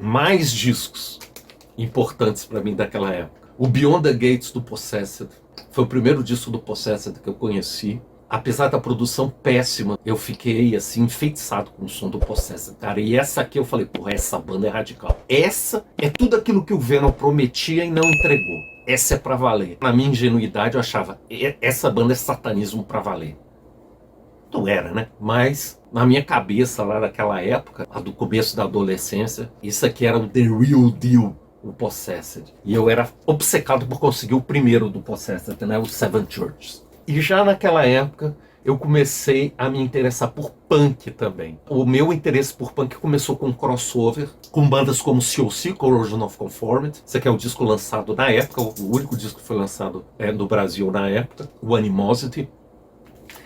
Mais discos importantes para mim daquela época. O Beyond the Gates do Possessed foi o primeiro disco do Possessed que eu conheci. Apesar da produção péssima, eu fiquei assim enfeitiçado com o som do Possessed, cara. E essa aqui eu falei, porra, essa banda é radical. Essa é tudo aquilo que o Venom prometia e não entregou. Essa é pra valer. Na minha ingenuidade eu achava, essa banda é satanismo pra valer. Não era, né? Mas na minha cabeça lá naquela época, a do começo da adolescência, isso aqui era o The Real Deal, o Possessed. E eu era obcecado por conseguir o primeiro do Possessed, né? O Seven Churches. E já naquela época eu comecei a me interessar por punk também. O meu interesse por punk começou com crossover, com bandas como COC, Corrosion of Conformity. Esse aqui é o disco lançado na época, o único disco que foi lançado no Brasil na época, o Animosity.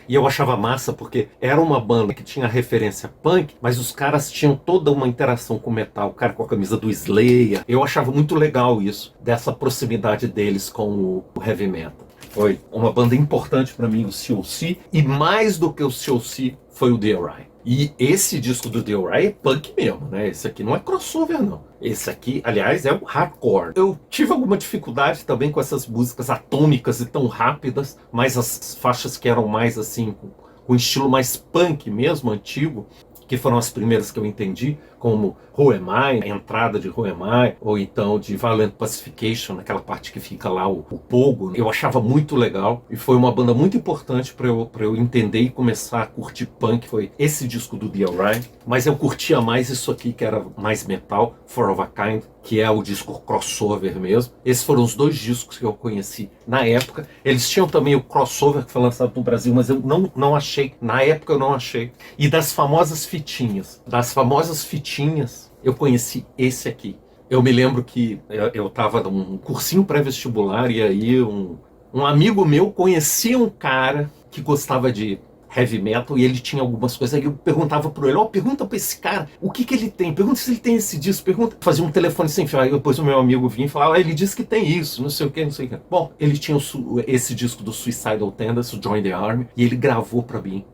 E eu achava massa porque era uma banda que tinha referência punk, mas os caras tinham toda uma interação com metal, o cara com a camisa do Slayer. Eu achava muito legal isso, dessa proximidade deles com o heavy metal. Foi uma banda importante para mim, o COC, e mais do que o COC foi o DRI. E esse disco do DRI é punk mesmo, né? Esse aqui não é crossover, não. Esse aqui, aliás, é o hardcore. Eu tive alguma dificuldade também com essas músicas atômicas e tão rápidas, mas as faixas que eram mais assim, com estilo mais punk mesmo, antigo, que foram as primeiras que eu entendi, como Who Am I, a entrada de Who Am I, ou então de Violent Pacification, naquela parte que fica lá o pogo. Eu achava muito legal e foi uma banda muito importante para eu entender e começar a curtir punk. Foi esse disco do DRI, mas eu curtia mais isso aqui, que era mais metal, For of a Kind, que é o disco crossover mesmo. Esses foram os dois discos que eu conheci na época. Eles tinham também o crossover que foi lançado no Brasil, mas eu não achei, na época eu não achei. E das famosas fitinhas, eu conheci esse aqui. Eu me lembro que eu estava num cursinho pré-vestibular e aí um amigo meu conhecia um cara que gostava de heavy metal e ele tinha algumas coisas. Aí eu perguntava para ele, pergunta para esse cara o que ele tem, pergunta se ele tem esse disco, pergunta. Fazia um telefone sem fio. Aí depois o meu amigo vinha e falava, ele disse que tem isso, não sei o que, não sei o que. Bom, ele tinha esse disco do Suicidal Tendencies, o Join the Army, e ele gravou para mim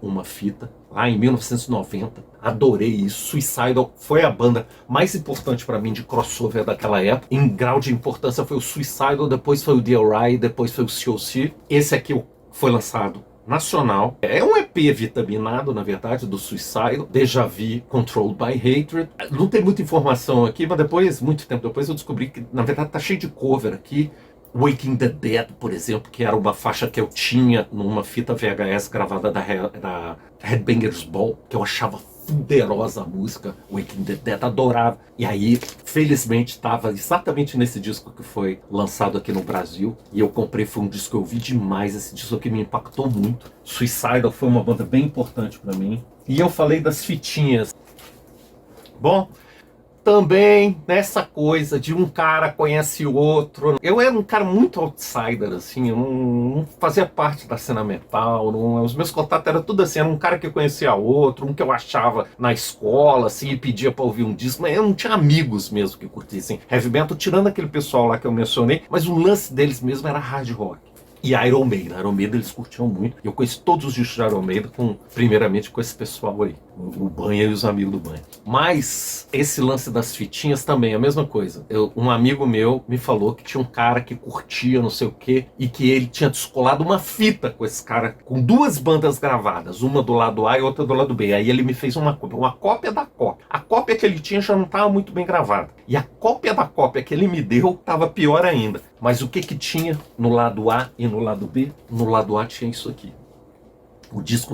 uma fita lá em 1990. Adorei isso. Suicidal foi a banda mais importante para mim de crossover daquela época. Em grau de importância foi o Suicidal, depois foi o DRI, depois foi o COC. Esse aqui foi lançado nacional. É um EP vitaminado, na verdade, do Suicidal, Deja Vu, Controlled by Hatred. Não tem muita informação aqui, mas depois, muito tempo depois, eu descobri que, na verdade, tá cheio de cover aqui. Waking the Dead, por exemplo, que era uma faixa que eu tinha numa fita VHS gravada da Headbangers Ball, que eu achava poderosa a música, Waking the Dead, adorava. E aí, felizmente, estava exatamente nesse disco que foi lançado aqui no Brasil, e eu comprei, foi um disco que eu ouvi demais, esse disco que me impactou muito. Suicidal foi uma banda bem importante para mim. E eu falei das fitinhas. Bom, também nessa coisa de um cara conhece o outro. Eu era um cara muito outsider, assim, eu não fazia parte da cena metal, os meus contatos eram tudo assim, era um cara que conhecia outro, um que eu achava na escola, assim, e pedia pra ouvir um disco, mas eu não tinha amigos mesmo que curtissem heavy metal, tirando aquele pessoal lá que eu mencionei, mas o lance deles mesmo era hard rock. E Iron Maiden eles curtiam muito. Eu conheço todos os discos de Iron Maiden, primeiramente com esse pessoal aí, o Banha e os amigos do Banha. Mas esse lance das fitinhas também é a mesma coisa. Um amigo meu me falou que tinha um cara que curtia não sei o que e que ele tinha descolado uma fita com esse cara, com duas bandas gravadas, uma do lado A e outra do lado B. Aí ele me fez uma cópia da cópia. A cópia que ele tinha já não estava muito bem gravada. E a cópia da cópia que ele me deu estava pior ainda. Mas o que tinha no lado A e no lado B? No lado A tinha isso aqui. O disco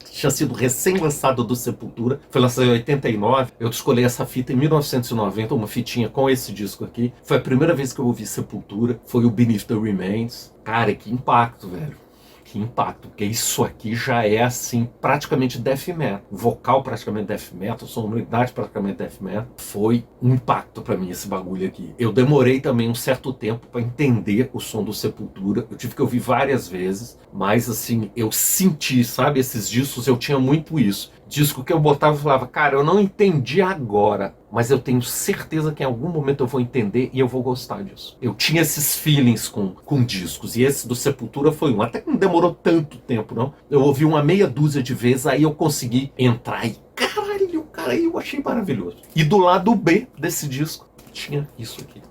tinha sido recém-lançado do Sepultura, foi lançado em 89. Eu escolhi essa fita em 1990, uma fitinha com esse disco aqui. Foi a primeira vez que eu ouvi Sepultura, foi o Beneath the Remains. Cara, que impacto, velho. Que impacto, porque isso aqui já é assim, praticamente death metal. Vocal praticamente death metal, sonoridade praticamente death metal. Foi um impacto pra mim esse bagulho aqui. Eu demorei também um certo tempo pra entender o som do Sepultura. Eu tive que ouvir várias vezes, mas assim, eu senti, sabe, esses discos eu tinha muito isso. Disco que eu botava e falava, cara, eu não entendi agora, mas eu tenho certeza que em algum momento eu vou entender e eu vou gostar disso. Eu tinha esses feelings com discos, e esse do Sepultura foi um. Até que não demorou tanto tempo, não. Eu ouvi uma meia dúzia de vezes, aí eu consegui entrar e, caralho, cara, eu achei maravilhoso. E do lado B desse disco, tinha isso aqui.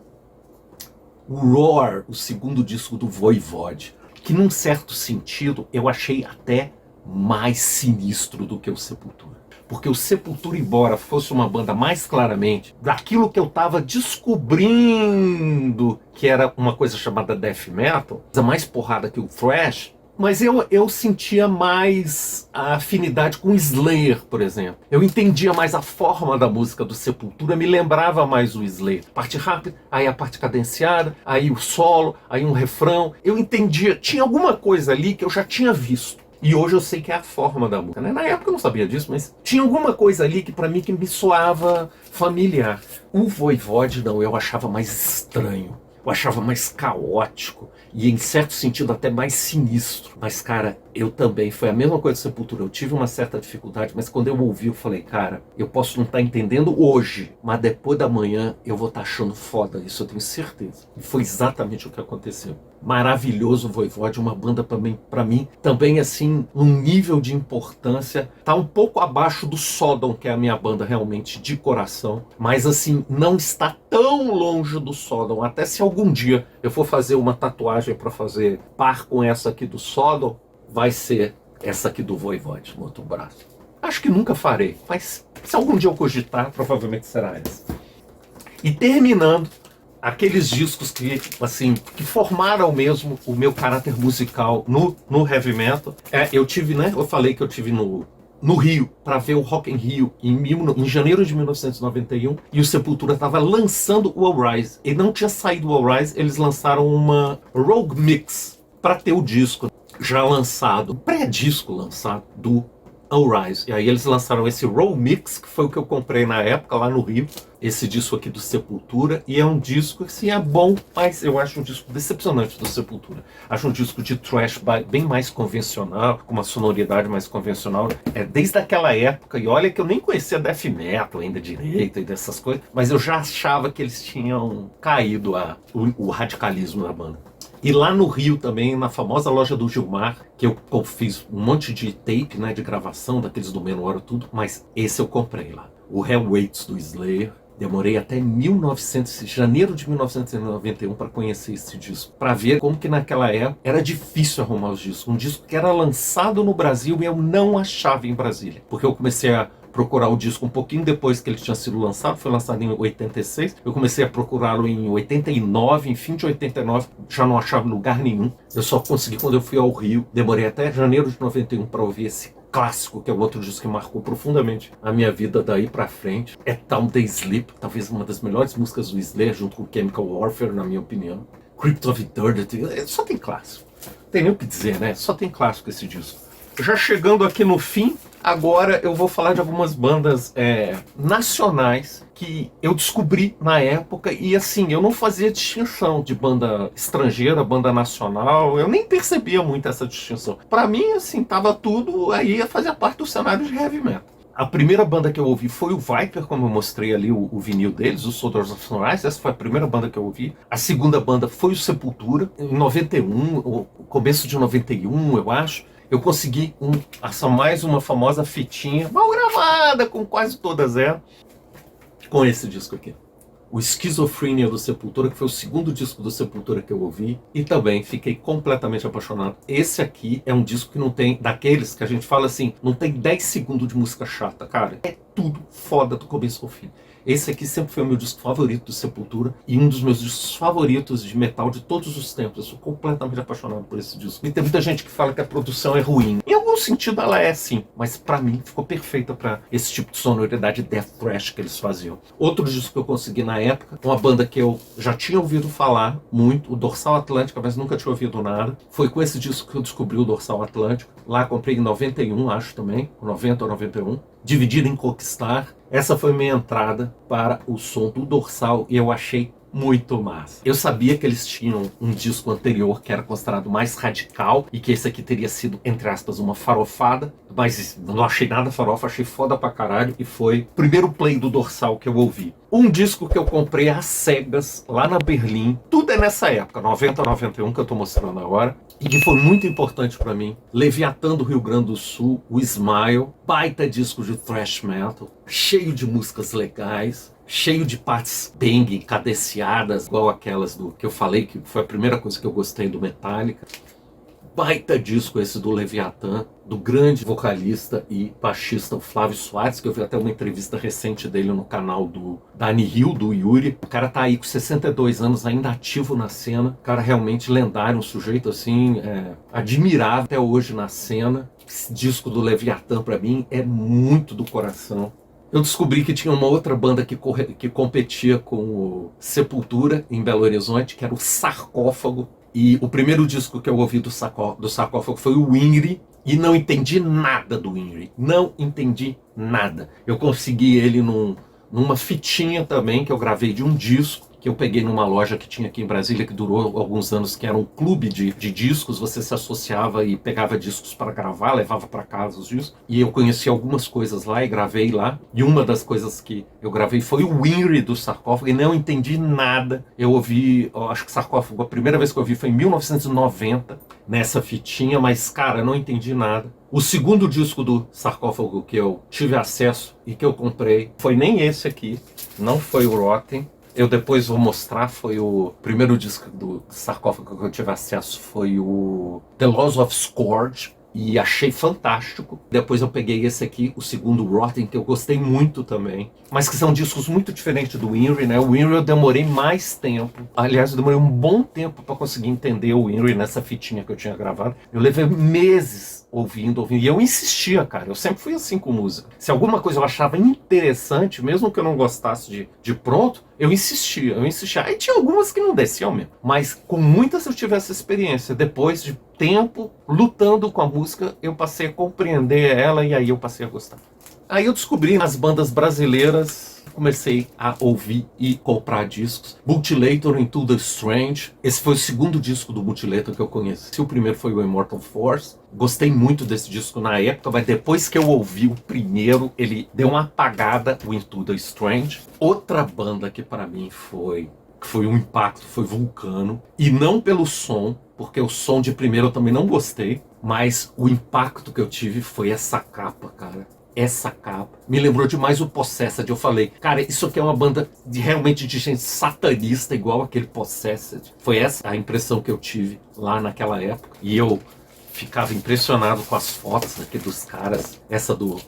O Roar, o segundo disco do Voivode, que num certo sentido eu achei até mais sinistro do que o Sepultura. Porque o Sepultura, embora fosse uma banda mais claramente daquilo que eu estava descobrindo que era uma coisa chamada death metal, coisa mais porrada que o thrash, mas eu sentia mais a afinidade com Slayer, por exemplo. Eu entendia mais a forma da música do Sepultura, me lembrava mais o Slayer. Parte rápida, aí a parte cadenciada, aí o solo, aí um refrão. Eu entendia, tinha alguma coisa ali que eu já tinha visto. E hoje eu sei que é a forma da música, né? Na época eu não sabia disso, mas tinha alguma coisa ali que pra mim que me soava familiar. O Voivode não, eu achava mais estranho. Eu achava mais caótico e, em certo sentido, até mais sinistro. Mas, cara, eu também, foi a mesma coisa do Sepultura. Eu tive uma certa dificuldade, mas quando eu ouvi, eu falei, cara, eu posso não estar entendendo hoje, mas depois da manhã eu vou estar achando foda isso, eu tenho certeza. E foi exatamente o que aconteceu. Maravilhoso o Voivode, uma banda pra mim também, assim, um nível de importância, tá um pouco abaixo do Sodom, que é a minha banda realmente de coração, mas assim, não está tão longe do Sodom. Até se algum dia eu for fazer uma tatuagem para fazer par com essa aqui do Sodom, vai ser essa aqui do Voivode no outro braço. Acho que nunca farei, mas se algum dia eu cogitar, provavelmente será essa. E terminando, aqueles discos que, assim, que formaram mesmo o meu caráter musical no heavy metal. Eu tive, né? Eu falei que eu tive no Rio para ver o Rock in Rio em janeiro de 1991, e o Sepultura estava lançando o All Rise. E não tinha saído o All Rise, eles lançaram uma Rogue Mix para ter o disco já lançado, pré-disco lançado do All Rise. E aí eles lançaram esse Rogue Mix, que foi o que eu comprei na época lá no Rio. Esse disco aqui do Sepultura, e é um disco que assim, é bom, mas eu acho um disco decepcionante do Sepultura. Acho um disco de thrash bem mais convencional, com uma sonoridade mais convencional. Desde aquela época, e olha que eu nem conhecia death metal ainda direito e dessas coisas, mas eu já achava que eles tinham caído o radicalismo da banda. E lá no Rio também, na famosa loja do Gilmar, que eu fiz um monte de tape, né, de gravação, daqueles do Menor, tudo, mas esse eu comprei lá. O Hell Waits do Slayer. Demorei até janeiro de 1991 para conhecer esse disco, para ver como que naquela época era difícil arrumar os discos. Um disco que era lançado no Brasil e eu não achava em Brasília, porque eu comecei a procurar o disco um pouquinho depois que ele tinha sido lançado, foi lançado em 86, eu comecei a procurá-lo em 89, em fim de 89, já não achava em lugar nenhum. Eu só consegui quando eu fui ao Rio, demorei até janeiro de 91 para ouvir esse clássico, que é o outro disco que marcou profundamente a minha vida daí pra frente. É Town They Sleep, talvez uma das melhores músicas do Slayer, junto com Chemical Warfare, na minha opinião. Crypt of Eternity, só tem clássico. Não tem nem o que dizer, né? Só tem clássico esse disco. Já chegando aqui no fim, agora eu vou falar de algumas bandas nacionais que eu descobri na época, e assim, eu não fazia distinção de banda estrangeira, banda nacional, eu nem percebia muito essa distinção. Pra mim, assim, tava tudo aí a fazer parte do cenário de heavy metal. A primeira banda que eu ouvi foi o Viper, como eu mostrei ali o vinil deles, o Soldiers of Sunrise. Essa foi a primeira banda que eu ouvi. A segunda banda foi o Sepultura, em 91, o começo de 91, eu acho. Eu consegui mais uma famosa fitinha, mal gravada, com quase todas elas, com esse disco aqui. O Schizophrenia do Sepultura, que foi o segundo disco do Sepultura que eu ouvi, e também fiquei completamente apaixonado. Esse aqui é um disco que não tem, daqueles que a gente fala assim, não tem 10 segundos de música chata, cara. É tudo foda do começo ao fim. Esse aqui sempre foi o meu disco favorito do Sepultura e um dos meus discos favoritos de metal de todos os tempos. Eu sou completamente apaixonado por esse disco. E tem muita gente que fala que a produção é ruim. Em algum sentido ela é sim, mas pra mim ficou perfeita pra esse tipo de sonoridade death thrash que eles faziam. Outro disco que eu consegui na época, uma banda que eu já tinha ouvido falar muito, o Dorsal Atlântica, mas nunca tinha ouvido nada. Foi com esse disco que eu descobri o Dorsal Atlântico. Lá comprei em 91, acho também, 90 ou 91. Dividido em Conquistar. Essa foi minha entrada para o som do Dorsal e eu achei muito massa. Eu sabia que eles tinham um disco anterior que era considerado mais radical e que esse aqui teria sido, entre aspas, uma farofada, mas não achei nada farofa, achei foda pra caralho e foi o primeiro play do Dorsal que eu ouvi. Um disco que eu comprei às cegas lá na Berlim, tudo é nessa época, 90, 91 que eu tô mostrando agora, e que foi muito importante pra mim. Leviatã do Rio Grande do Sul, o Smile, baita disco de thrash metal, cheio de músicas legais, cheio de partes bang cadenciadas, igual aquelas do que eu falei, que foi a primeira coisa que eu gostei do Metallica. Baita disco esse do Leviatã, do grande vocalista e baixista Flávio Soares, que eu vi até uma entrevista recente dele no canal da Anihil, do Yuri. O cara tá aí com 62 anos, ainda ativo na cena. O cara realmente lendário, um sujeito assim, admirável até hoje na cena. Esse disco do Leviatã pra mim é muito do coração. Eu descobri que tinha uma outra banda que competia com o Sepultura em Belo Horizonte, que era o Sarcófago. E o primeiro disco que eu ouvi do Sarcófago foi o Winry, e não entendi nada do Winry. Não entendi nada. Eu consegui ele numa fitinha também, que eu gravei de um disco, que eu peguei numa loja que tinha aqui em Brasília, que durou alguns anos, que era um clube de discos. Você se associava e pegava discos para gravar, levava para casa os discos. E eu conheci algumas coisas lá e gravei lá. E uma das coisas que eu gravei foi o Winry do Sarcófago, e não entendi nada. Eu ouvi, acho que Sarcófago, a primeira vez que eu ouvi foi em 1990, nessa fitinha, mas, cara, não entendi nada. O segundo disco do Sarcófago que eu tive acesso e que eu comprei foi nem esse aqui, não foi o Rotten. Eu depois vou mostrar, foi o primeiro disco do Sarcófago que eu tive acesso, foi o The Laws of Scourge, e achei fantástico. Depois eu peguei esse aqui, o segundo Rotten, que eu gostei muito também, mas que são discos muito diferentes do Winry, né? O Winry eu demorei mais tempo, aliás, eu demorei um bom tempo para conseguir entender o Winry nessa fitinha que eu tinha gravado. Eu levei meses ouvindo, e eu insistia, cara, eu sempre fui assim com música. Se alguma coisa eu achava interessante, mesmo que eu não gostasse de pronto, eu insistia. Aí tinha algumas que não desciam mesmo, mas com muitas eu tive essa experiência. Depois de tempo lutando com a música, eu passei a compreender ela e aí eu passei a gostar. Aí eu descobri as bandas brasileiras, comecei a ouvir e comprar discos. Mutilator Into the Strange, esse foi o segundo disco do Mutilator que eu conheci. O primeiro foi o Immortal Force. Gostei muito desse disco na época, mas depois que eu ouvi o primeiro, ele deu uma apagada, o Into the Strange. Outra banda que para mim foi um impacto, foi Vulcano. E não pelo som, porque o som de primeiro eu também não gostei, mas o impacto que eu tive foi essa capa, cara. Essa capa me lembrou demais o Possessed. Eu falei, cara, isso aqui é uma banda realmente de gente satanista, igual aquele Possessed. Foi essa a impressão que eu tive lá naquela época. E eu ficava impressionado com as fotos aqui dos caras. Essa do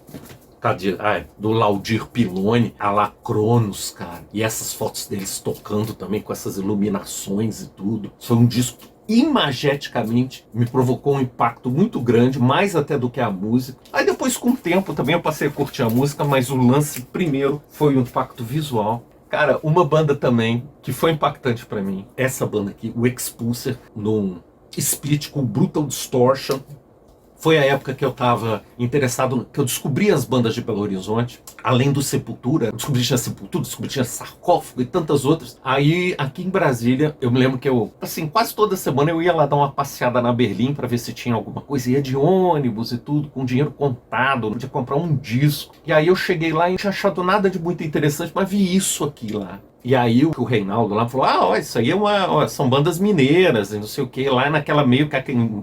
Laudir Piloni, a la Cronos, cara. E essas fotos deles tocando também com essas iluminações e tudo. Foi um disco imageticamente, me provocou um impacto muito grande, mais até do que a música. Aí depois, com o tempo, também eu passei a curtir a música, mas o lance primeiro foi o impacto visual. Cara, uma banda também que foi impactante pra mim, essa banda aqui, o Expulser, num split com Brutal Distortion. Foi a época que eu estava interessado, que eu descobri as bandas de Belo Horizonte, além do Sepultura. Eu descobri que tinha Sepultura, descobri que tinha Sarcófago e tantas outras. Aí, aqui em Brasília, eu me lembro que eu, assim, quase toda semana eu ia lá dar uma passeada na Berlim para ver se tinha alguma coisa. Ia de ônibus e tudo, com dinheiro contado, não podia comprar um disco. E aí eu cheguei lá e não tinha achado nada de muito interessante, mas vi isso aqui lá. E aí o Reinaldo lá falou, ó, isso aí são bandas mineiras e não sei o que, lá naquela meio que,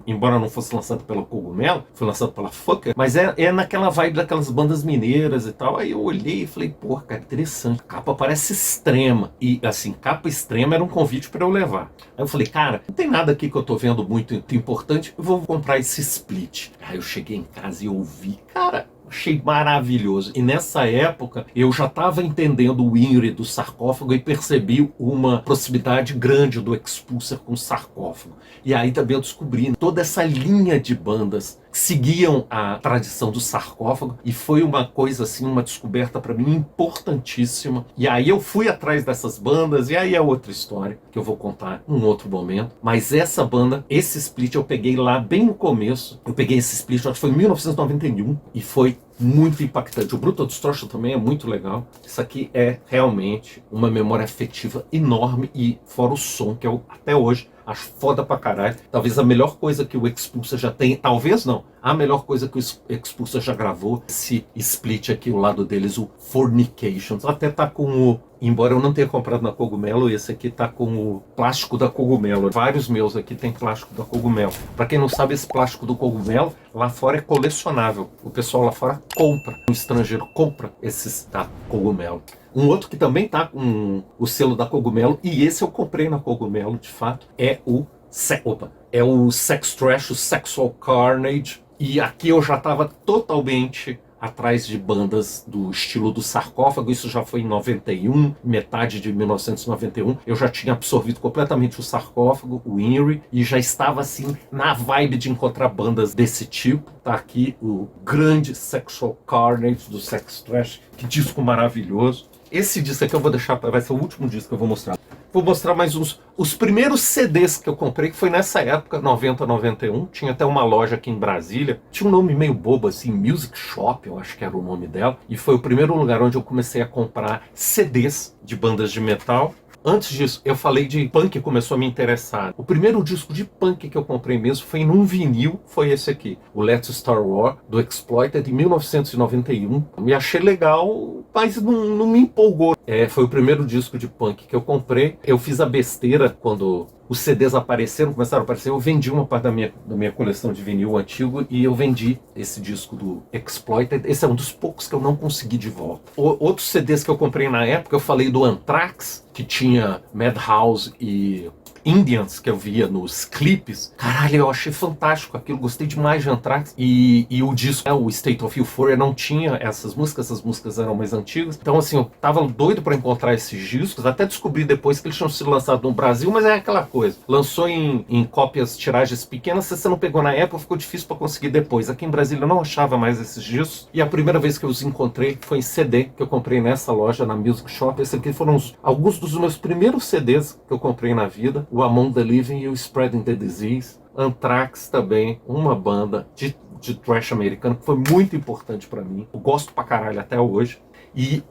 embora não fosse lançado pela Cogumelo, foi lançado pela Fucker, mas é naquela vibe daquelas bandas mineiras e tal. Aí eu olhei e falei, pô, cara, interessante, a capa parece extrema. E assim, capa extrema era um convite para eu levar. Aí eu falei, cara, não tem nada aqui que eu tô vendo muito importante, eu vou comprar esse split. Aí eu cheguei em casa e ouvi, cara, achei maravilhoso. E nessa época eu já estava entendendo o Winry do Sarcófago e percebi uma proximidade grande do Expulser com o Sarcófago. E aí também eu descobri toda essa linha de bandas que seguiam a tradição do Sarcófago, e foi uma coisa assim, uma descoberta para mim importantíssima. E aí eu fui atrás dessas bandas, e aí é outra história que eu vou contar em um outro momento. Mas essa banda, esse split eu peguei lá bem no começo. Eu peguei esse split, acho que foi em 1991, e foi muito impactante. O Brutal Destruction também é muito legal. Isso aqui é realmente uma memória afetiva enorme, e fora o som, que eu até hoje acho foda pra caralho. Talvez a melhor coisa que o Expulsa já tem, talvez não, a melhor coisa que o Expulsa já gravou, esse split aqui, o lado deles, o Fornications. Até tá com o, embora eu não tenha comprado na Cogumelo, esse aqui tá com o plástico da Cogumelo. Vários meus aqui tem plástico da Cogumelo. Pra quem não sabe, esse plástico do Cogumelo lá fora é colecionável. O pessoal lá fora compra, o estrangeiro compra esses da Cogumelo. Um outro que também tá com o selo da Cogumelo, e esse eu comprei na Cogumelo, de fato, é o Sex Trash, o Sexual Carnage. E aqui eu já estava totalmente atrás de bandas do estilo do Sarcófago. Isso já foi em 91, metade de 1991. Eu já tinha absorvido completamente o Sarcófago, o Inri, e já estava assim na vibe de encontrar bandas desse tipo. Tá aqui o grande Sexual Carnage do Sex Trash, que disco maravilhoso. Esse disco aqui eu vou deixar, vai ser o último disco que eu vou mostrar. Vou mostrar mais os primeiros CDs que eu comprei, que foi nessa época, 90, 91. Tinha até uma loja aqui em Brasília. Tinha um nome meio bobo assim, Music Shop, eu acho que era o nome dela. E foi o primeiro lugar onde eu comecei a comprar CDs de bandas de metal. Antes disso, eu falei de punk que começou a me interessar. O primeiro disco de punk que eu comprei mesmo foi num vinil, foi esse aqui, o Let's Start War, do Exploited, de 1991. Me achei legal, mas não me empolgou. Foi o primeiro disco de punk que eu comprei. Eu fiz a besteira quando os CDs apareceram, começaram a aparecer. Eu vendi uma parte da minha coleção de vinil antigo, e eu vendi esse disco do Exploited. Esse é um dos poucos que eu não consegui de volta. Outros CDs que eu comprei na época, eu falei do Anthrax, que tinha Madhouse e Indians, que eu via nos clipes. Caralho, eu achei fantástico aquilo, gostei demais de Anthrax. E o disco, o State of Euphoria, não tinha essas músicas eram mais antigas. Então assim, eu tava doido pra encontrar esses discos, até descobri depois que eles tinham sido lançados no Brasil, mas é aquela coisa, lançou em cópias, tiragens pequenas, se você não pegou na época, ficou difícil pra conseguir depois. Aqui em Brasília eu não achava mais esses discos, e a primeira vez que eu os encontrei foi em CD, que eu comprei nessa loja, na Music Shop. Esses aqui foram alguns dos meus primeiros CDs que eu comprei na vida, o Among the Living e o Spreading the Disease. Anthrax também, uma banda de thrash americano que foi muito importante pra mim. Eu gosto pra caralho até hoje. E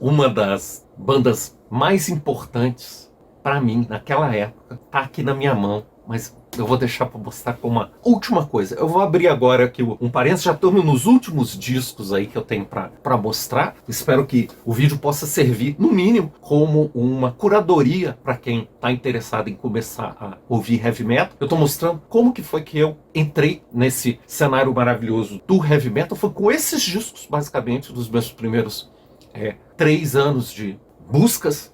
uma das bandas mais importantes pra mim naquela época tá aqui na minha mão, mas eu vou deixar para mostrar como uma última coisa. Eu vou abrir agora aqui um parênteses, já estamos nos últimos discos aí que eu tenho para mostrar. Espero que o vídeo possa servir, no mínimo, como uma curadoria para quem está interessado em começar a ouvir heavy metal. Eu estou mostrando como que foi que eu entrei nesse cenário maravilhoso do heavy metal. Foi com esses discos, basicamente, dos meus primeiros 3 anos de buscas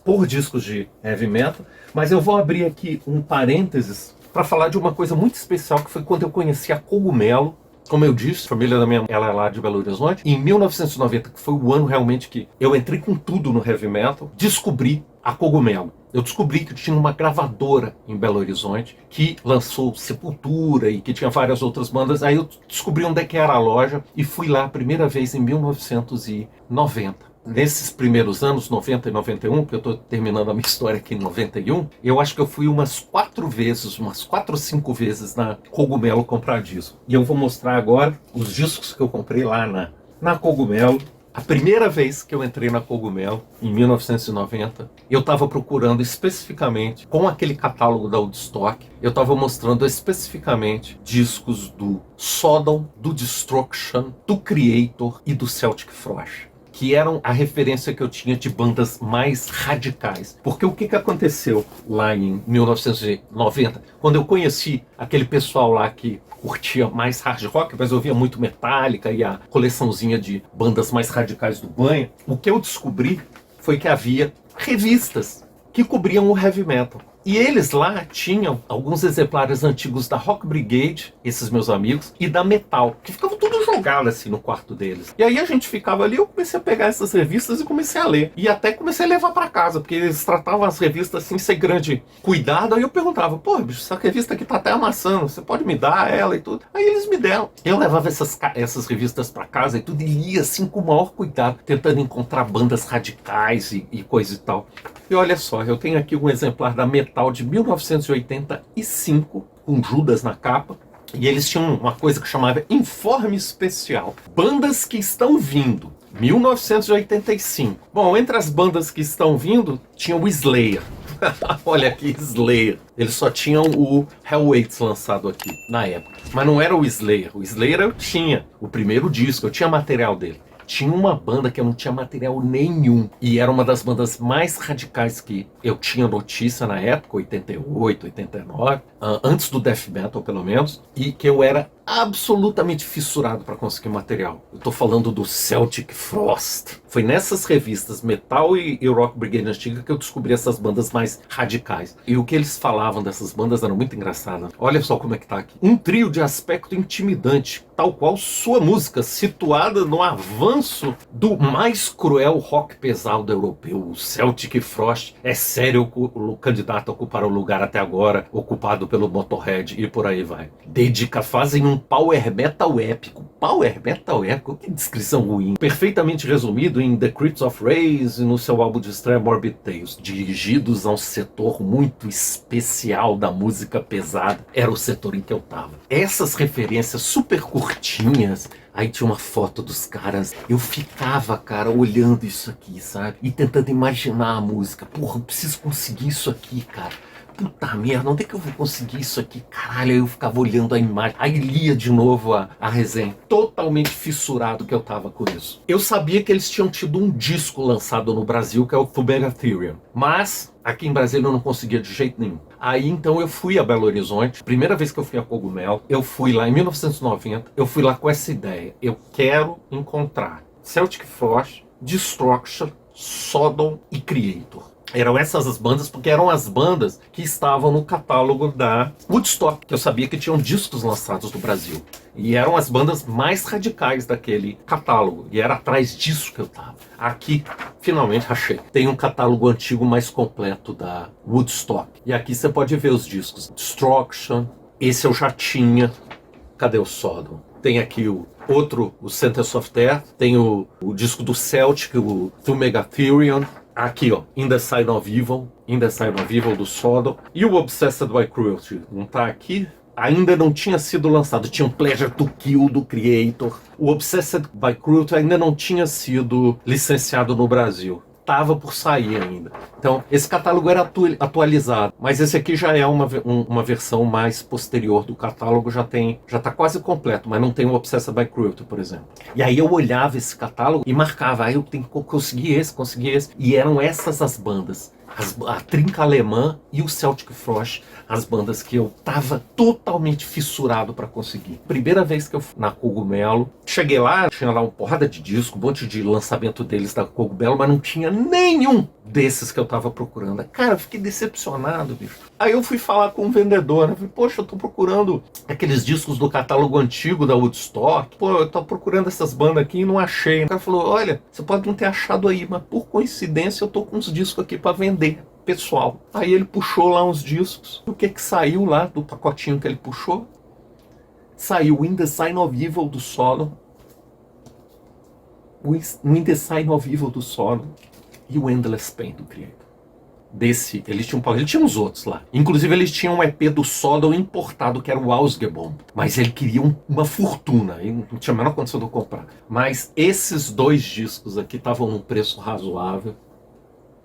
por discos de heavy metal. Mas eu vou abrir aqui um parênteses para falar de uma coisa muito especial, que foi quando eu conheci a Cogumelo. Como eu disse, a família da minha mãe, ela é lá de Belo Horizonte. Em 1990, que foi o ano realmente que eu entrei com tudo no heavy metal, descobri a Cogumelo. Eu descobri que tinha uma gravadora em Belo Horizonte que lançou Sepultura e que tinha várias outras bandas. Aí eu descobri onde é que era a loja e fui lá a primeira vez em 1990. Nesses primeiros anos, 90 e 91, que eu estou terminando a minha história aqui em 91, eu acho que eu fui umas 4 ou 5 vezes na Cogumelo comprar disco. E eu vou mostrar agora os discos que eu comprei lá na Cogumelo. A primeira vez que eu entrei na Cogumelo, em 1990, eu estava procurando especificamente, com aquele catálogo da Woodstock, eu estava mostrando especificamente discos do Sodom, do Destruction, do Creator e do Celtic Frost, que eram a referência que eu tinha de bandas mais radicais. Porque o que aconteceu lá em 1990, quando eu conheci aquele pessoal lá que curtia mais hard rock, mas eu ouvia muito Metallica e a coleçãozinha de bandas mais radicais do Banha, o que eu descobri foi que havia revistas que cobriam o heavy metal. E eles lá tinham alguns exemplares antigos da Rock Brigade, esses meus amigos, e da Metal, que ficavam tudo jogado assim no quarto deles. E aí a gente ficava ali, eu comecei a pegar essas revistas e comecei a ler. E até comecei a levar para casa, porque eles tratavam as revistas assim sem grande cuidado. Aí eu perguntava, pô, bicho, essa revista aqui tá até amassando, você pode me dar ela e tudo? Aí eles me deram. Eu levava essas revistas para casa e tudo, e lia assim com o maior cuidado, tentando encontrar bandas radicais e coisa e tal. E olha só, eu tenho aqui um exemplar da Metal de 1985, com Judas na capa. E eles tinham uma coisa que chamava Informe Especial. Bandas que estão vindo. 1985. Bom, entre as bandas que estão vindo, tinha o Slayer. Olha aqui, Slayer. Eles só tinham o Hell Waits lançado aqui, na época. Mas não era o Slayer. O Slayer eu tinha. O primeiro disco, eu tinha material dele. Tinha uma banda que eu não tinha material nenhum. E era uma das bandas mais radicais que eu tinha notícia na época, 88, 89. Antes do death metal, pelo menos. E que eu era absolutamente fissurado para conseguir material. Eu tô falando do Celtic Frost. Foi nessas revistas Metal e Rock Brigade Antiga que eu descobri essas bandas mais radicais. E o que eles falavam dessas bandas era muito engraçado. Olha só como é que tá aqui. Um trio de aspecto intimidante, tal qual sua música, situada no avanço do mais cruel rock pesado europeu, o Celtic Frost. É sério o candidato a ocupar o lugar até agora, ocupado pelo Motorhead e por aí vai. Fazem um power metal épico. Power metal épico? Que descrição ruim. Perfeitamente resumido em The Crypts of Rays e no seu álbum de estreia Morbid Tales. Dirigidos a um setor muito especial da música pesada. Era o setor em que eu tava. Essas referências super curtinhas. Aí tinha uma foto dos caras. Eu ficava, cara, olhando isso aqui, sabe? E tentando imaginar a música. Porra, eu preciso conseguir isso aqui, cara. Puta merda, onde é que eu vou conseguir isso aqui? Caralho, aí eu ficava olhando a imagem. Aí lia de novo a resenha. Totalmente fissurado que eu tava com isso. Eu sabia que eles tinham tido um disco lançado no Brasil, que é o Fumegatherium. Mas aqui em Brasília eu não conseguia de jeito nenhum. Aí então eu fui a Belo Horizonte. Primeira vez que eu fui a Cogumelo, eu fui lá em 1990. Eu fui lá com essa ideia. Eu quero encontrar Celtic Frost, Destruction, Sodom e Creator. Eram essas as bandas, porque eram as bandas que estavam no catálogo da Woodstock, que eu sabia que tinham discos lançados no Brasil. E eram as bandas mais radicais daquele catálogo. E era atrás disso que eu tava. Aqui, finalmente, achei. Tem um catálogo antigo mais completo da Woodstock. E aqui você pode ver os discos. Destruction, esse eu já tinha. Cadê o Sodom? Tem aqui o outro, o Sentence of Death. Tem o disco do Celtic, o Fumegatherium. Aqui, ó, In the Sign of Evil do Sodom. E o Obsessed by Cruelty, não tá aqui? Ainda não tinha sido lançado. Tinha um Pleasure to Kill do Creator. O Obsessed by Cruelty ainda não tinha sido licenciado no Brasil. Tava por sair ainda. Então, esse catálogo era atualizado. Mas esse aqui já é uma versão mais posterior do catálogo. Já tá quase completo, mas não tem o Obsessed by Cruelty, por exemplo. E aí eu olhava esse catálogo e marcava. Aí eu tenho que conseguir esse. E eram essas as bandas. A Trinca Alemã e o Celtic Frost, as bandas que eu tava totalmente fissurado para conseguir. Primeira vez que eu fui na Cogumelo, cheguei lá, tinha lá uma porrada de disco, um monte de lançamento deles da Cogumelo, mas não tinha nenhum desses que eu tava procurando. Cara, eu fiquei decepcionado, bicho. Aí eu fui falar com o vendedor, né? Falei, poxa, eu tô procurando aqueles discos do catálogo antigo da Woodstock. Pô, eu tô procurando essas bandas aqui e não achei. O cara falou, olha, você pode não ter achado aí, mas por coincidência eu tô com uns discos aqui para vender. Pessoal. Aí ele puxou lá uns discos. O que saiu lá do pacotinho que ele puxou? Saiu In the Sign of Evil do Sodom. O In the Sign of Evil do Sodom e o Endless Pain do Creator. Ele tinha uns outros lá. Inclusive eles tinham um EP do Sodom importado, que era o Ausgebomb. Mas ele queria uma fortuna. E não tinha a menor condição de eu comprar. Mas esses dois discos aqui estavam num preço razoável.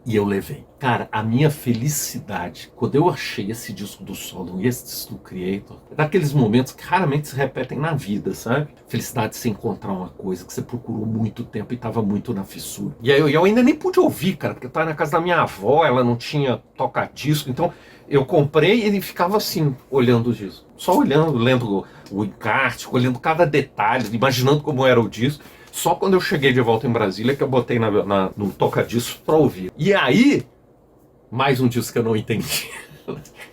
E eu levei. Cara, a minha felicidade, quando eu achei esse disco do Sodom e esse disco do Creator, é daqueles momentos que raramente se repetem na vida, sabe? Felicidade de você encontrar uma coisa que você procurou muito tempo e estava muito na fissura. E aí eu ainda nem pude ouvir, cara, porque eu tava na casa da minha avó, ela não tinha toca-disco, então eu comprei e ficava assim, olhando o disco. Só olhando, lendo o encarte, olhando cada detalhe, imaginando como era o disco. Só quando eu cheguei de volta em Brasília que eu botei no toca-disco pra ouvir. E aí, mais um disco que eu não entendi.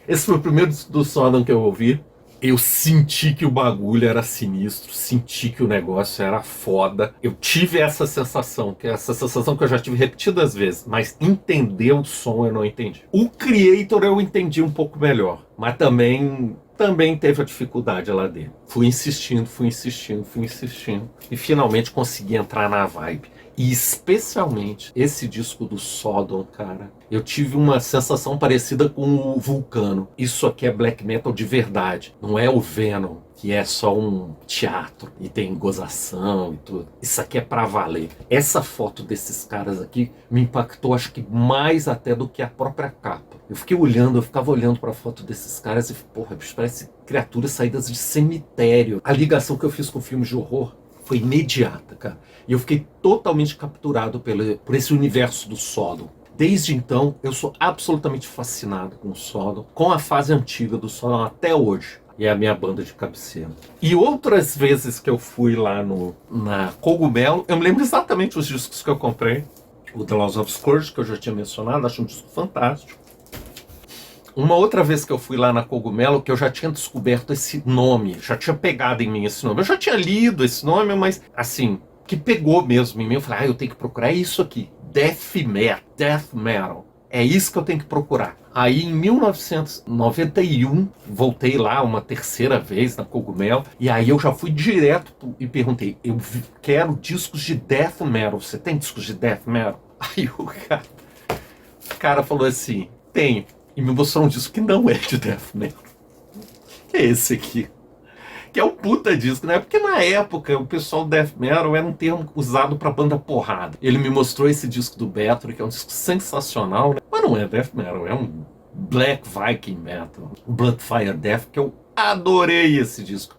Esse foi o primeiro disco do Sodom que eu ouvi. Eu senti que o bagulho era sinistro, senti que o negócio era foda. Eu tive essa sensação que eu já tive repetidas vezes, mas entender o som eu não entendi. O Creator eu entendi um pouco melhor, mas também teve a dificuldade lá dele. Fui insistindo. E finalmente consegui entrar na vibe. E especialmente esse disco do Sodom, cara. Eu tive uma sensação parecida com o Vulcano. Isso aqui é black metal de verdade. Não é o Venom, que é só um teatro e tem gozação e tudo. Isso aqui é pra valer. Essa foto desses caras aqui me impactou, acho que mais até do que a própria capa. Eu ficava olhando pra foto desses caras e, porra, bicho, parece criaturas saídas de cemitério. A ligação que eu fiz com filmes de horror foi imediata, cara. E eu fiquei totalmente capturado por esse universo do Sodom. Desde então, eu sou absolutamente fascinado com o Sodom, com a fase antiga do Sodom até hoje. E é a minha banda de cabeceira. E outras vezes que eu fui lá na Cogumelo, eu me lembro exatamente os discos que eu comprei. O The Laws of Scourge, que eu já tinha mencionado, acho um disco fantástico. Uma outra vez que eu fui lá na Cogumelo, que eu já tinha descoberto esse nome, já tinha pegado em mim esse nome. Eu já tinha lido esse nome, mas assim, que pegou mesmo em mim. Eu falei, eu tenho que procurar isso aqui. Death Metal. É isso que eu tenho que procurar. Aí em 1991, voltei lá uma terceira vez na Cogumelo, e aí eu já fui direto e perguntei, eu quero discos de Death Metal. Você tem discos de Death Metal? Aí o cara falou assim, tenho. E me mostrou um disco que não é de Death Metal. Que é esse aqui. Que é um puta disco, né? Porque na época o pessoal do Death Metal era um termo usado pra banda porrada. Ele me mostrou esse disco do Bathory, que é um disco sensacional, né? Mas não é Death Metal, é um Black Viking Metal. O Bloodfire Death, que eu adorei esse disco.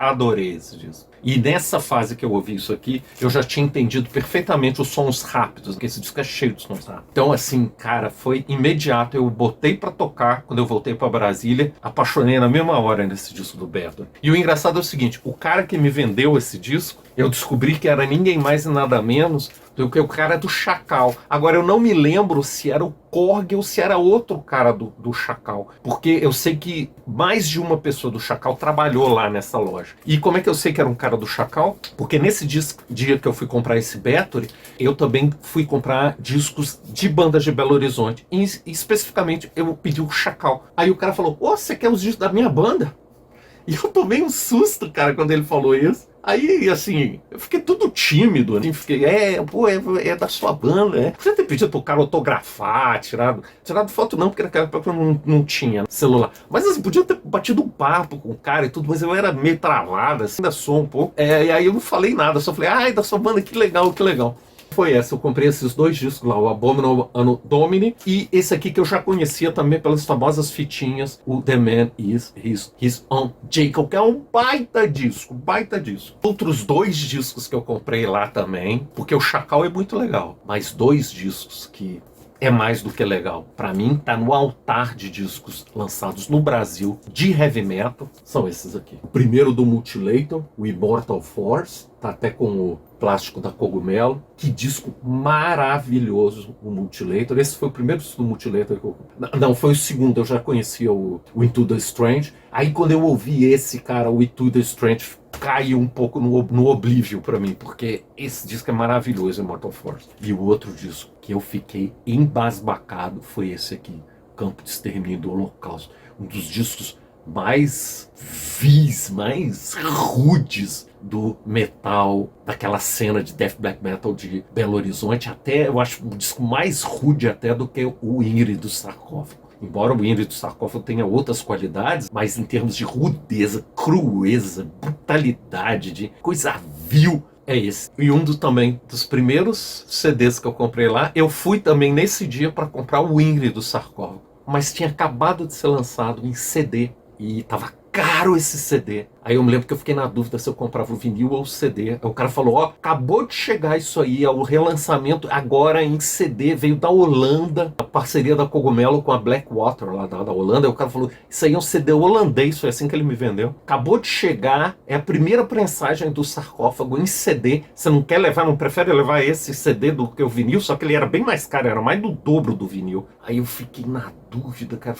E nessa fase que eu ouvi isso aqui, eu já tinha entendido perfeitamente os sons rápidos, porque esse disco é cheio de sons rápidos. Então, assim, cara, foi imediato. Eu botei pra tocar quando eu voltei pra Brasília, apaixonei na mesma hora nesse disco do Bathory. E o engraçado é o seguinte, o cara que me vendeu esse disco, eu descobri que era ninguém mais e nada menos do que o cara do Chacal. Agora, eu não me lembro se era o Korg ou se era outro cara do Chacal, porque eu sei que mais de uma pessoa do Chacal trabalhou lá nessa loja. E como é que eu sei que era um cara do Chacal? Porque nesse dia que eu fui comprar esse Bathory, eu também fui comprar discos de bandas de Belo Horizonte. E especificamente, eu pedi o Chacal. Aí o cara falou, você quer os discos da minha banda? E eu tomei um susto, cara, quando ele falou isso. Aí, assim, eu fiquei tudo tímido, assim, fiquei, é da sua banda, é. Podia ter pedido pro cara autografar, tirado foto não, porque naquela época não tinha celular. Mas, assim, podia ter batido um papo com o cara e tudo, mas eu era meio travado, assim, ainda sou um pouco. E aí eu não falei nada, só falei, da sua banda, que legal, que legal. Foi essa, eu comprei esses dois discos lá, o Abominable Anno Domini e esse aqui que eu já conhecia também pelas famosas fitinhas, o The Man Is His Own Jacob, que é um baita disco. Outros dois discos que eu comprei lá também, porque o Chacal é muito legal, mas dois discos que é mais do que legal. Pra mim, tá no altar de discos lançados no Brasil de heavy metal, são esses aqui. O primeiro do Mutilator, o Immortal Force, tá até com o plástico da Cogumelo. Que disco maravilhoso, o Mutilator. Esse foi o primeiro disco do Mutilator que eu... Não, foi o segundo, eu já conhecia o Into the Strange. Aí quando eu ouvi esse, cara, o Into the Strange, caiu um pouco no oblívio pra mim, porque esse disco é maravilhoso, Immortal Force. E o outro disco que eu fiquei embasbacado foi esse aqui, Campo de Extermínio do Holocausto. Um dos discos mais vis, mais rudes do metal, daquela cena de death black metal de Belo Horizonte, até eu acho um disco mais rude até do que o Ingrid do Sarcófago. Embora o Ingrid do Sarcófago tenha outras qualidades, mas em termos de rudeza, crueza, brutalidade, de coisa vil, é esse. E também dos primeiros CDs que eu comprei lá, eu fui também nesse dia para comprar o Ingrid do Sarcófago, mas tinha acabado de ser lançado em CD e tava caro esse CD. Aí eu me lembro que eu fiquei na dúvida se eu comprava o vinil ou o CD. Aí o cara falou, acabou de chegar isso aí, o relançamento agora em CD, veio da Holanda, a parceria da Cogumelo com a Blackwater lá da Holanda. Aí o cara falou, isso aí é um CD holandês, foi assim que ele me vendeu. Acabou de chegar, é a primeira prensagem do Sarcófago em CD. Você não quer levar, não prefere levar esse CD do que o vinil? Só que ele era bem mais caro, era mais do dobro do vinil. Aí eu fiquei na dúvida, cara,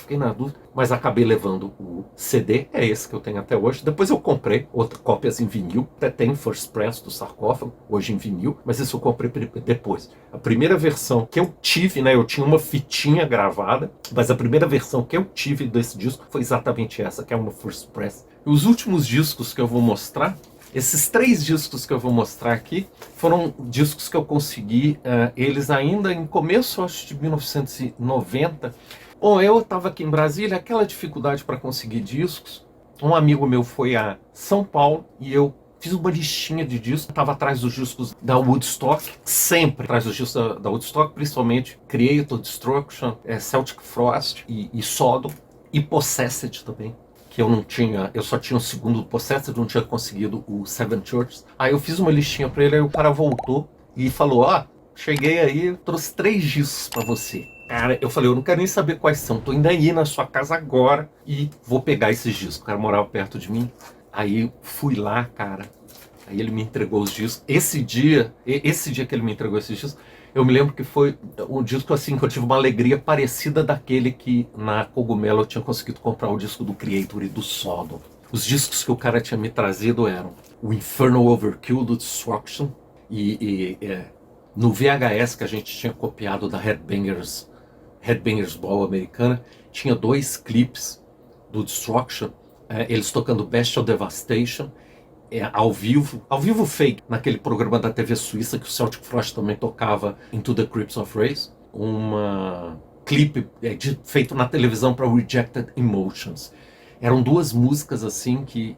mas acabei levando o CD, é esse que eu tenho até hoje. Depois eu comprei outras cópias em vinil, até tem First Press do Sarcófago, hoje em vinil, mas isso eu comprei depois. A primeira versão que eu tive, né, eu tinha uma fitinha gravada, mas a primeira versão que eu tive desse disco foi exatamente essa, que é uma First Press. Os últimos discos que eu vou mostrar Esses 3 discos que eu vou mostrar aqui foram discos que eu consegui, eles ainda em começo, acho, de 1990. Bom, eu estava aqui em Brasília, aquela dificuldade para conseguir discos. Um amigo meu foi a São Paulo e eu fiz uma listinha de discos. Estava atrás dos discos da Woodstock, sempre atrás dos discos da Woodstock, principalmente Creator, Destruction, Celtic Frost e Sodom, e Possessed também, que eu não tinha, eu só tinha o segundo Possessed, não tinha conseguido o Seven Churches. Aí eu fiz uma listinha para ele, aí o cara voltou e falou: ó, cheguei aí, trouxe 3 discos para você. Cara, eu falei: eu não quero nem saber quais são, tô indo aí na sua casa agora e vou pegar esses discos. O cara morava perto de mim. Aí fui lá, cara. Aí ele me entregou os discos. Esse dia que ele me entregou esses discos, eu me lembro que foi um disco assim que eu tive uma alegria parecida daquele que na Cogumelo eu tinha conseguido comprar o disco do Creator e do Sodom. Os discos que o cara tinha me trazido eram o Infernal Overkill do Destruction e no VHS que a gente tinha copiado da Headbangers Ball americana, tinha 2 clipes do Destruction, eles tocando Bestial Devastation, ao vivo fake, naquele programa da TV suíça que o Celtic Frost também tocava, Into the Crypts of Race, uma clipe feito na televisão para Rejected Emotions. Eram 2 músicas assim que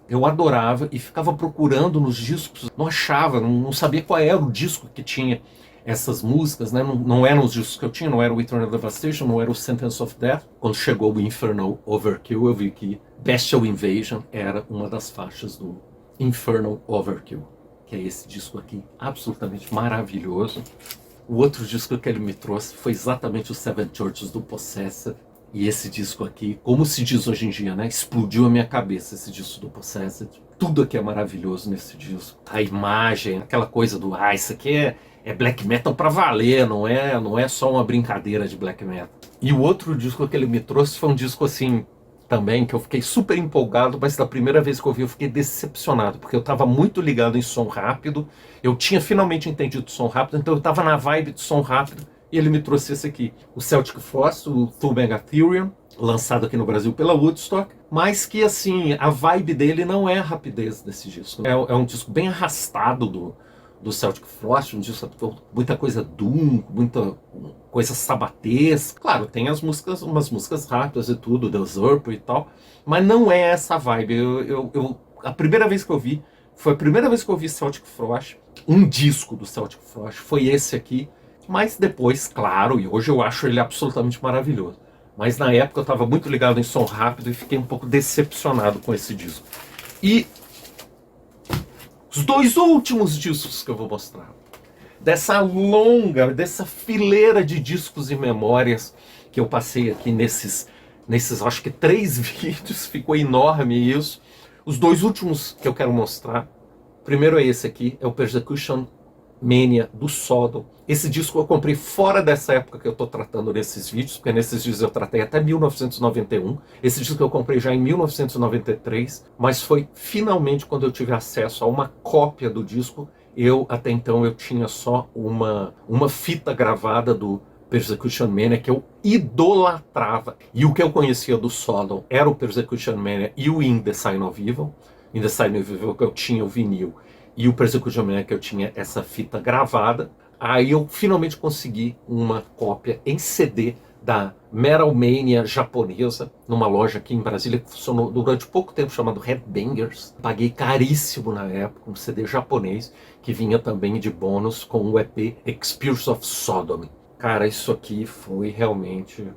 eu adorava e ficava procurando nos discos, não achava, não sabia qual era o disco que tinha essas músicas, né? Não eram os discos que eu tinha, não era o Eternal Devastation, não era o Sentence of Death. Quando chegou o Infernal Overkill, eu vi que Bestial Invasion era uma das faixas do Infernal Overkill, que é esse disco aqui, absolutamente maravilhoso. O outro disco que ele me trouxe foi exatamente o Seven Churches do Possessed. E esse disco aqui, como se diz hoje em dia, né? Explodiu a minha cabeça esse disco do Possessed. Tudo aqui é maravilhoso nesse disco. A imagem, aquela coisa do isso aqui é black metal pra valer, não é só uma brincadeira de black metal. E o outro disco que ele me trouxe foi um disco assim também que eu fiquei super empolgado, mas da primeira vez que eu vi eu fiquei decepcionado, porque eu estava muito ligado em som rápido, eu tinha finalmente entendido som rápido, então eu estava na vibe de som rápido, e ele me trouxe esse aqui, o Celtic Frost, o Thule Megatherium, lançado aqui no Brasil pela Woodstock, mas que assim, a vibe dele não é a rapidez desse disco. É um disco bem arrastado do Celtic Frost, um disco com muita coisa doom, muita coisa sabatesca. Claro, tem umas músicas rápidas e tudo, The Usurper e tal, mas não é essa vibe. A primeira vez que eu vi, foi a primeira vez que eu vi Celtic Frost, um disco do Celtic Frost, foi esse aqui, mas depois, claro, e hoje eu acho ele absolutamente maravilhoso. Mas na época eu estava muito ligado em som rápido e fiquei um pouco decepcionado com esse disco. E os 2 últimos discos que eu vou mostrar, dessa fileira de discos e memórias que eu passei aqui nesses acho que 3 vídeos, ficou enorme isso. Os 2 últimos que eu quero mostrar, primeiro é esse aqui, é o Persecution Mania do Sodom. Esse disco eu comprei fora dessa época que eu estou tratando nesses vídeos, porque nesses vídeos eu tratei até 1991. Esse disco eu comprei já em 1993, mas foi finalmente quando eu tive acesso a uma cópia do disco. Até então eu tinha só uma fita gravada do Persecution Mania que eu idolatrava. E o que eu conhecia do Sodom era o Persecution Mania e o In the Sign of Evil. In the Sign of Evil que eu tinha o vinil e o Persecution Mania que eu tinha essa fita gravada. Aí eu finalmente consegui uma cópia em CD da Metal Mania japonesa, numa loja aqui em Brasília que funcionou durante pouco tempo, chamado Headbangers. Paguei caríssimo na época, um CD japonês, que vinha também de bônus com o EP Experience of Sodom. Cara, isso aqui foi realmente...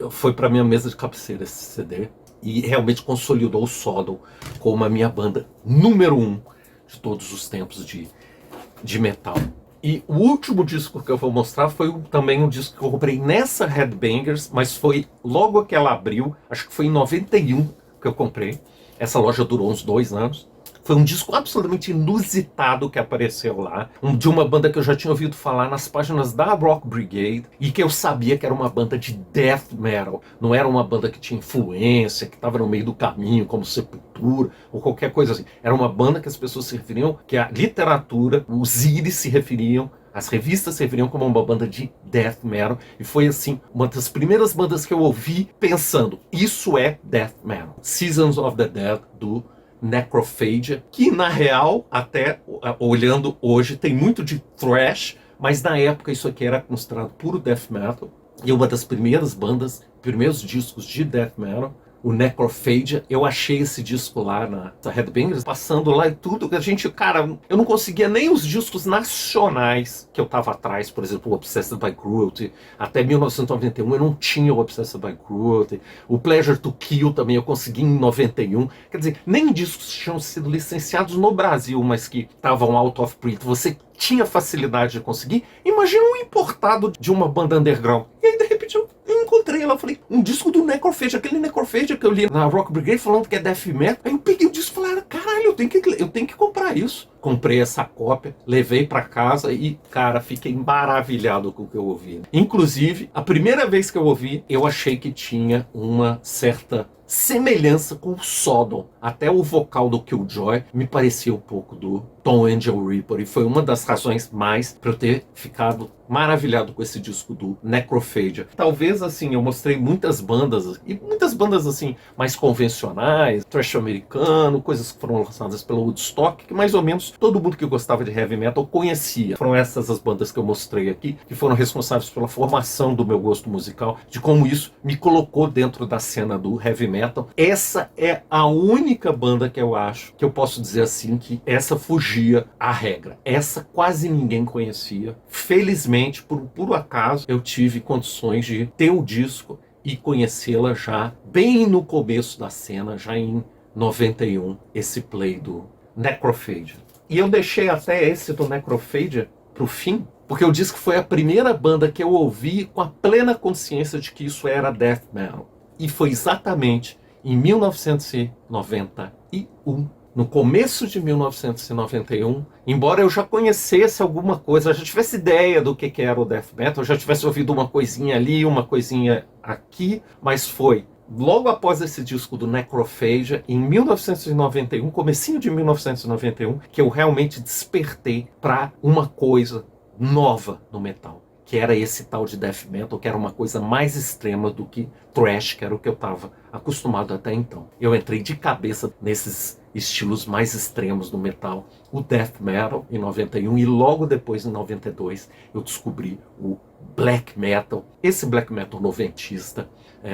Foi pra minha mesa de cabeceira esse CD, e realmente consolidou o Sodom como a minha banda número 1 de todos os tempos de metal. E o último disco que eu vou mostrar foi também um disco que eu comprei nessa Headbangers, mas foi logo que ela abriu, acho que foi em 91 que eu comprei. Essa loja durou uns 2 anos. Foi um disco absolutamente inusitado que apareceu lá, de uma banda que eu já tinha ouvido falar nas páginas da Rock Brigade e que eu sabia que era uma banda de death metal. Não era uma banda que tinha influência, que estava no meio do caminho, como Sepultura ou qualquer coisa assim. Era uma banda que as pessoas se referiam, que a literatura, os íris se referiam, as revistas se referiam como uma banda de death metal, e foi assim, uma das primeiras bandas que eu ouvi pensando, isso é death metal. Seasons of the Dead, do Necrophagia, que na real, até olhando hoje, tem muito de thrash, mas na época isso aqui era considerado puro death metal. E uma das primeiras bandas, primeiros discos de death metal, o Necrophagia. Eu achei esse disco lá na Headbangers, passando lá e tudo. A gente, cara, eu não conseguia nem os discos nacionais que eu tava atrás, por exemplo, o Obsessed by Cruelty. Até 1991 eu não tinha o Obsessed by Cruelty. O Pleasure to Kill também eu consegui em 91. Quer dizer, nem discos tinham sido licenciados no Brasil, mas que estavam out of print. Você tinha facilidade de conseguir. Imagina um importado de uma banda underground. E aí, de repente, eu encontrei ela, falei, um disco do Necrophagia, aquele Necrophagia que eu li na Rock Brigade falando que é death metal. Aí eu peguei o disco e falei, caralho, eu tenho que comprar isso. Comprei essa cópia, levei pra casa e, cara, fiquei maravilhado com o que eu ouvi. Inclusive, a primeira vez que eu ouvi, eu achei que tinha uma certa semelhança com o Sodom. Até o vocal do Killjoy me parecia um pouco do Tom Angel Reaper, e foi uma das razões mais para eu ter ficado maravilhado com esse disco do Necrophagia. Talvez, assim, eu mostrei muitas bandas, e muitas bandas, assim, mais convencionais, thrash americano, coisas que foram lançadas pela Woodstock, que mais ou menos todo mundo que gostava de heavy metal conhecia. Foram essas as bandas que eu mostrei aqui, que foram responsáveis pela formação do meu gosto musical, de como isso me colocou dentro da cena do heavy metal. Essa é a única banda que eu acho que eu posso dizer assim que essa fugia à regra. Essa quase ninguém conhecia. Felizmente, por puro acaso, eu tive condições de ter o disco e conhecê-la já bem no começo da cena, já em 91, esse play do Necrophagia. E eu deixei até esse do Necrophagia pro fim, porque eu disse que foi a primeira banda que eu ouvi com a plena consciência de que isso era death metal. E foi exatamente em 1991, no começo de 1991, embora eu já conhecesse alguma coisa, eu já tivesse ideia do que era o death metal, eu já tivesse ouvido uma coisinha ali, uma coisinha aqui, mas foi logo após esse disco do Necrophagia, em 1991, comecinho de 1991, que eu realmente despertei para uma coisa nova no metal, que era esse tal de death metal, que era uma coisa mais extrema do que thrash, que era o que eu estava acostumado até então. Eu entrei de cabeça nesses estilos mais extremos do metal, o death metal em 91, e logo depois, em 92, eu descobri o black metal, esse black metal noventista,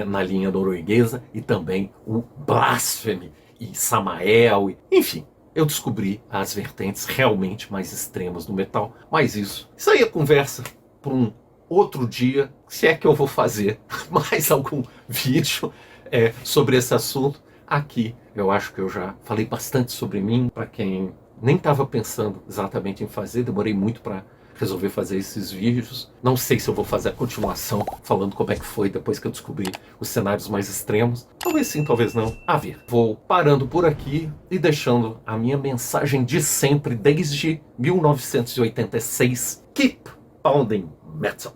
na linha norueguesa, e também o Blasphemy e Samael, enfim. Eu descobri as vertentes realmente mais extremas do metal, mas isso aí é conversa para um outro dia, se é que eu vou fazer mais algum vídeo sobre esse assunto. Aqui eu acho que eu já falei bastante sobre mim, para quem nem estava pensando exatamente em fazer, demorei muito para resolver fazer esses vídeos. Não sei se eu vou fazer a continuação falando como é que foi depois que eu descobri os cenários mais extremos. Talvez sim, talvez não. A ver. Vou parando por aqui e deixando a minha mensagem de sempre, desde 1986. Keep pounding metal.